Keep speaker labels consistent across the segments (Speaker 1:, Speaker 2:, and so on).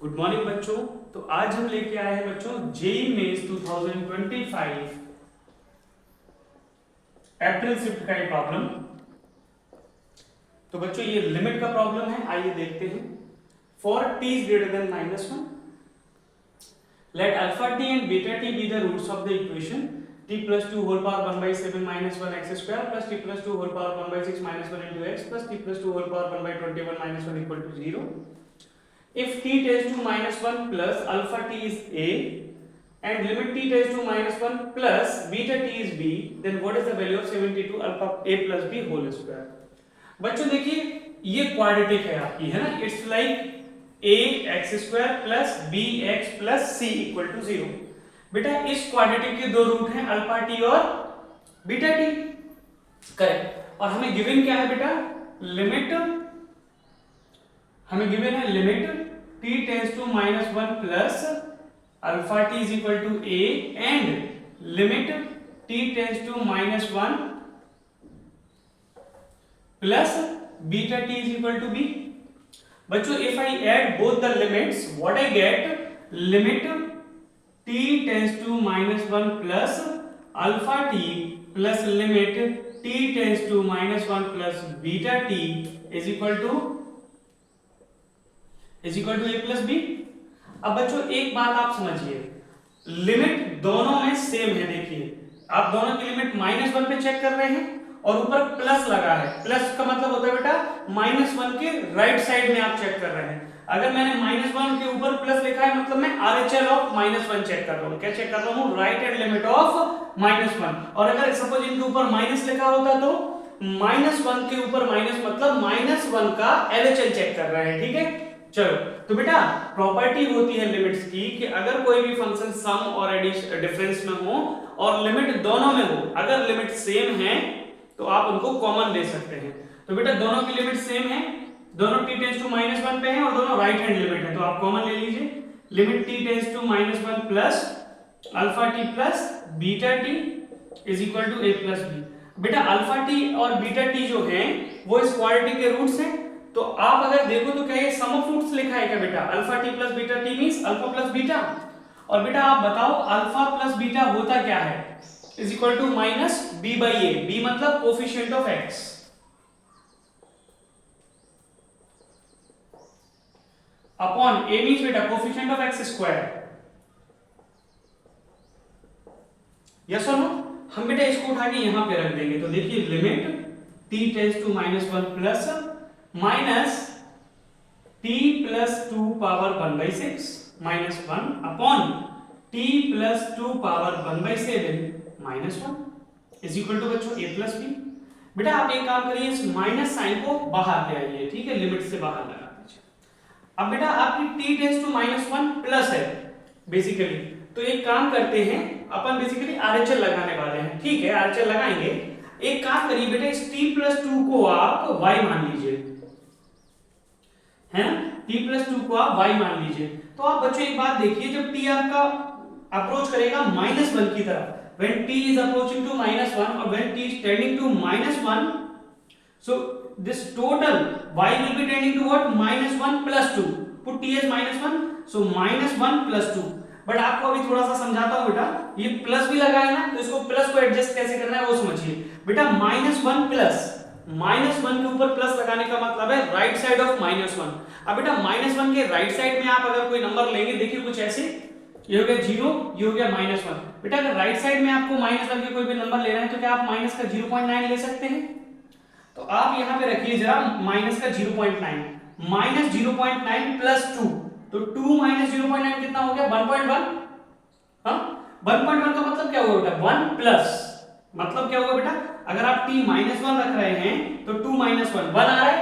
Speaker 1: Good morning बच्चों। तो आज हम लेके आए हैं बच्चों जेईई मेंस 2025 अप्रैल शिफ्ट का एक प्रॉब्लम। तो बच्चों ये लिमिट का प्रॉब्लम है, आइए देखते हैं। For t is greater than -1 let alpha t and beta t be the roots of the equation t plus 2 whole power 1 by 7 minus 1 x square plus t plus 2 whole power 1 by 6 minus 1 into x plus t plus 2 whole power 1 by 21 minus 1 equal to 0. If t tends to -1 plus alpha t is a and limit t tends to -1 plus beta t is b, then what is the value of 72 alpha a plus b whole square? बच्चों देखिए ये quadratic है आपकी, है ना। It's like a x square plus b x plus c equal to 0। बेटा इस quadratic के दो रूट हैं अल्फा टी और बीटा टी, करेक्ट। और हमें गिवन क्या है बेटा, लिमिट हमें गिवन है limit t tends to -1 plus alpha t is equal to a and limit t tends to -1 plus beta t is equal to b। बच्चों if I add both the limits what I get, limit t tends to -1 plus alpha t plus limit t tends to -1 plus beta t is equal to a plus b। अब बच्चों एक बात आप समझिए, limit दोनों में same है। देखिए आप दोनों की लिमिट -1 पे चेक कर रहे हैं और ऊपर प्लस लगा है। प्लस का मतलब होता है बेटा -1 के राइट साइड में आप चेक कर रहे हैं। अगर मैंने -1 के ऊपर प्लस लिखा है मतलब मैं RHL ऑफ -1 चेक कर रहा हूं। क्या चेक कर रहा हूं, राइट हैंड लिमिट ऑफ -1। और अगर सपोज इनके ऊपर माइनस लिखा होता तो -1 के ऊपर माइनस मतलब -1 का LHL चेक कर रहे हैं, ठीक है। चलो तो बेटा प्रॉपर्टी होती है लिमिट्स की कि अगर कोई भी फंक्शन सम और डिफरेंस में हो और लिमिट दोनों में हो, अगर लिमिट सेम है तो आप उनको कॉमन ले सकते हैं। तो बेटा दोनों की लिमिट सेम है, दोनों t टेंड्स टू -1 पे है और दोनों राइट हैंड लिमिट है, तो आप कॉमन ले लीजिए। Limit t tends to -1 plus alpha t plus beta t is equal to a plus b। बेटा अल्फा t और बीटा t जो है वो इस क्वाड्रेटिक के रूट्स हैं। तो आप अगर देखो तो क्या ये सम ऑफ रूट्स लिखा है क्या बेटा, alpha t plus beta t means alpha plus beta. और बेटा आप बताओ अल्फा प्लस बीटा होता क्या है, is equal to minus b by a। b मतलब coefficient of x upon a means beta coefficient of x square. Yes और no. हम बेटा इसको उठा के यहां पे रख देंगे। तो देखिए limit t tends to -1 plus minus t plus 2 power 1/6 minus 1 upon t plus 2 power 1/7 minus 1 is equal to बच्चों a प्लस b। बेटा आप एक काम करिए, इस माइनस साइन को बाहर ले आइए, ठीक है, लिमिट से बाहर लगा दीजिए। अब बेटा आपकी t टेंड्स टू -1 प्लस है बेसिकली, तो एक काम करते हैं अपन बेसिकली RHL लगाने वाले हैं, ठीक है, RHL लगाएंगे। एक काम करिए बेटा इस t प्लस 2 को आप y मान लीजिए, है ना, t प्लस 2 को आप y मान लीजिए। तो आप बच्चों एक बात देखिए, जब t आपका अप्रोच करेगा -1 की तरफ, when t is approaching to -1 or when t is tending to -1, so this total y will be tending to what, -1 plus 2, put t as -1, so -1 plus 2। But आपको अभी थोड़ा सा समझाता हूं बेटा, ये प्लस भी लगा है ना, तो इसको प्लस को एडजस्ट कैसे करना है वो समझिए। बेटा -1 प्लस -1 के ऊपर प्लस लगाने का मतलब है राइट साइड ऑफ -1। अब बेटा -1 के राइट साइड में आप अगर कोई नंबर लेंगे, देखिए कुछ ऐसे, ये हो गया 0, ये हो गया -1। बेटा अगर राइट साइड में आपको -1 के कोई भी नंबर लेना है तो क्या आप माइनस का 0.9 ले सकते हैं। तो आप यहां पे रखिए जरा माइनस का 0.9, माइनस 0.9 प्लस 2, तो 2 माइनस 0.9 कितना हो गया, 1.1। हाँ 1.1 का मतलब क्या होगा बेटा, 1 प्लस मतलब क्या होगा बेटा, अगर आप t -1 रख रहे हैं तो 2 -1 1 आ रहा है,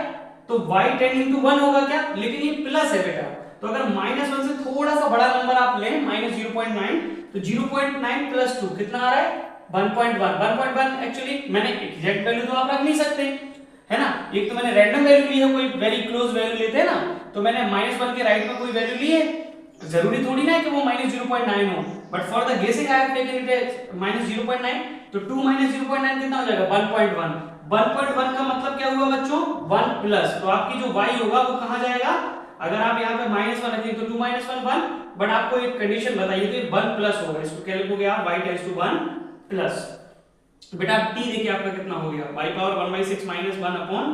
Speaker 1: तो y टेंडिंग टू 1 होगा क्या, लेकिन ये प्लस है बेटा। तो अगर -1 से थोड़ा सा बड़ा नंबर आप लें -0.9, तो 0.9 प्लस 2 कितना आ रहा है, 1.1। 1.1 एक्चुअली मैंने एग्जैक्ट वैल्यू तो आप रख नहीं सकते, है ना, एक तो मैंने रैंडम वैल्यू ली है, कोई वेरी क्लोज वैल्यू लेते हैं ना, तो मैंने -1 के राइट में कोई वैल्यू ली है, जरूरी थोड़ी ना है कि वो -0.9 हो, बट फॉर द गेसिंग आई हैव टेकन इट -0.9, तो 2 -0.9 कितना हो जाएगा, 1.1। 1.1 का मतलब क्या हुआ बच्चों, 1 प्लस, तो आपकी जो y होगा वो कहां जाएगा, अगर आप यहाँ पे -1 रखेंगे तो 2 - 1 1, बट आपको एक कंडीशन बताइए तो ये 1 प्लस होगा, इसको क्या लिखोगे आप, y टेंड्स टू 1 प्लस। बेटा t देखिए आपका कितना हो गया, y power 1/6 - 1 upon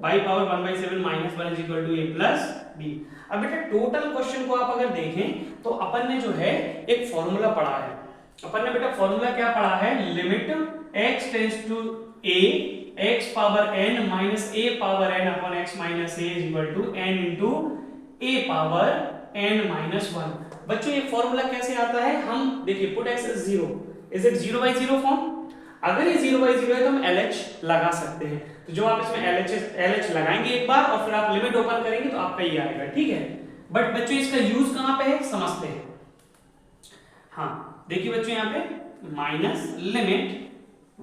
Speaker 1: y power 1/7 - 1 is equal to a plus b। अब बेटा टोटल क्वेश्चन को आप अगर देखें तो अपन ने जो है एक फॉर्मूला पढ़ा है, अपन ने बेटा फॉर्मूला क्या पढ़ा है, limit x tends to a x power n minus a power n upon x minus a is equal to n into a power n minus 1। बच्चों ये फॉर्मूला कैसे आता है, हम देखिए put x is 0, is it 0/0 form, अगर ये 0/0 है तो हम LH लगा सकते हैं, तो जो आप इसमें LH लगाएंगे एक बार और फिर आप लिमिट ओपन करेंगे तो आपका ये आएगा, ठीक है। बट बच्चों इसका यूज कहां पे है समझते हैं। हाँ देखिए बच्चों यहाँ पे minus limit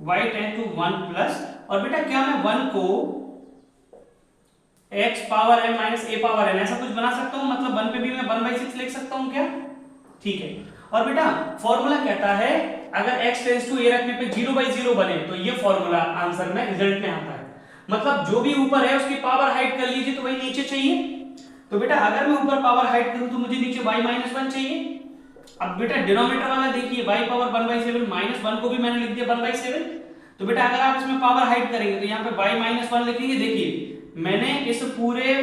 Speaker 1: y tend to 1 plus, और बेटा क्या मैं 1 को x power n minus a power n ऐसा कुछ बना सकता हूं, मतलब 1 पे भी मैं 1/6 लिख सकता हूं क्या, ठीक है। और बेटा फॉर्मूला कहता है अगर x टेंड्स टू a रखने पे 0/0 बने तो ये फॉर्मूला आंसर में रिजल्ट में आता है, मतलब जो भी ऊपर है उसकी पावर हाइड कर लीजिए तो वही नीचे चाहिए। तो बेटा अगर मैं ऊपर पावर हाइड करूं तो मुझे नीचे y - 1 चाहिए। अब बेटा डिनोमिनेटर वाला देखिए y पावर 1/7 - 1 को भी मैंने लिख दिया 1/7, तो बेटा अगर आप इसमें पावर हाइड करेंगे तो यहाँ पे y - 1 लिखेंगे। देखिए मैंने इस पूरे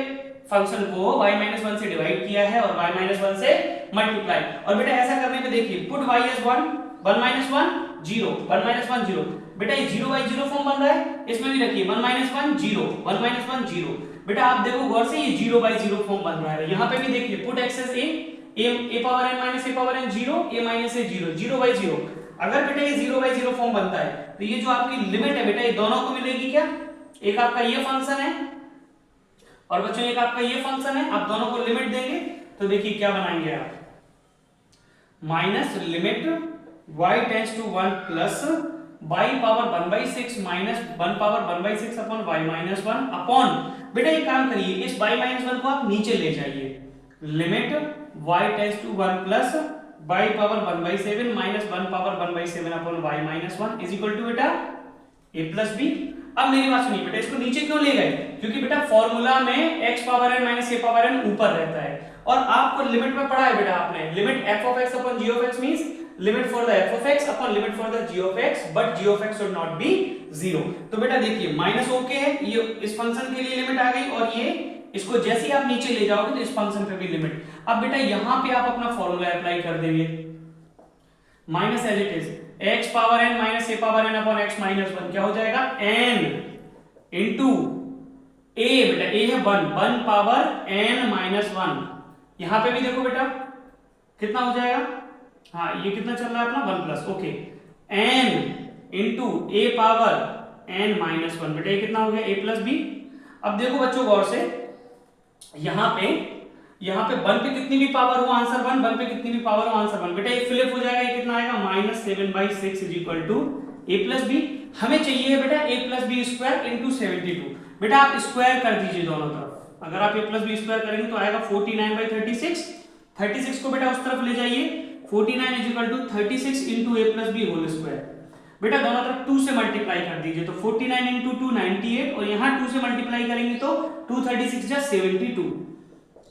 Speaker 1: फंक्शन को y - 1 से डिवाइड किया है और y - 1 से मल्टीप्लाई, और बेटा ऐसा करने पे देखिए पुट y इज 1 1 - 1 0 1 - 1 0, बेटा ये 0/0 फॉर्म बन रहा है, इसमें भी रखिए 1 - 1 0 1 - 1 0। बेटा आप देखो गौर से ये 0/0 फॉर्म बन रहा है, यहाँ पे भी देखिए put x is a power n minus a power n 0 a minus a 0 0/0। अगर बेटा ये 0/0 फॉर्म बनता है तो ये जो आपकी लिमिट है बेटा ये दोनों को मिलेगी क्या, एक आपका ये फंक्शन है और बच्चों एक आपका ये फंक्शन है, आप दोनों को लिमिट देंगे तो देखिए क्या बनाएंगे आप, minus limit y tends to 1 plus y power 1/6 minus 1 power 1/6 upon y minus 1 upon, बेटा ये काम करिए इस y माइनस 1 को आप नीचे ले जाइए, limit y tends to 1 plus y power 1/7 minus 1 power 1/7 upon y minus 1 is equal to बेटा a प्लस b। अब मेरी बात सुनिए बेटा, इसको नीचे क्यों ले गए, क्योंकि बेटा फॉर्मूला में x power n minus a power n ऊपर रहता है, और आपको लिमिट में पढ़ा है बेटा आपने, limit f of x upon g of x means limit for the f of x upon limit for the g of x, but g of x should not be 0। तो बेटा देखिए माइनस ओके है, ये इस function के लिए limit आ गई, और ये इसको जैसे ही आप नीचे ले जाओगे तो इस फंक्शन पे भी लिमिट। अब बेटा यहाँ पे आप अपना फॉर्मूला अप्लाई कर देंगे, minus as it is x power n minus a power n upon x minus 1 क्या हो जाएगा, n इंटू a, बेटा a है 1 पावर n माइनस 1, यहां पे भी देखो बेटा कितना हो जाएगा, हाँ ये कितना चल रहा है अपना 1 plus, okay n into a power n minus 1, बेटा ये कितना हो गया a प्लस b। अब देखो बच्चों गौर से यहाँ पे 1 पे कितनी भी पावर हो आंसर 1, 1 पे कितनी भी पावर हो आंसर 1, बेटा ये फ्लिप हो जाएगा, ये कितना आएगा -7/6 is equal to a plus b. हमें चाहिए बेटा a plus b square into 72, बेटा आप स्क्वायर कर दीजिए दोनों तरफ, अगर आप a प्लस बी स्क्वायर करेंगे तो आएगा 49/36, 36 को बेटा उस तरफ ले जाइए, 49 is equal to 36 into a plus b whole square, बेटा दोनों तरफ 2 से मल्टीप्लाई कर दीजिए तो 49 इंटू 2 98, और यहाँ 2 से मल्टीप्लाई करेंगे तो 236 जा 72।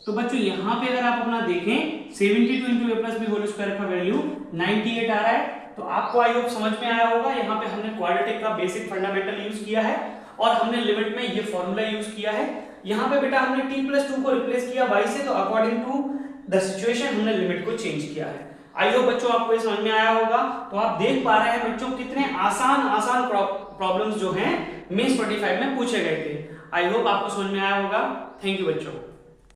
Speaker 1: तो बच्चों यहाँ पे अगर आप अपना देखें 72 into a plus b whole square का वैल्यू 98 आ रहा है, तो आपको आई होप समझ में आया होगा। यहाँ पे हमने क्वाड्रेटिक का बेसिक फंडामेंटल यूज किया है और हमने लिमिट में ये फॉर्मूला यूज किया है। यहाँ पे बेटा हमने t+2 को रिप्लेस किया y से, तो अकॉर्डिंग टू द सिचुएशन हमने लिमिट को चेंज किया है। आई होप बच्चों आपको ये समझ में आया होगा। तो आप देख पा रहे हैं बच्चों कितने आसान प्रॉब्लम्स जो हैं मेंस 45 में पूछे गए थे। आई होप आपको समझ में आया होगा। थैंक यू बच्चों।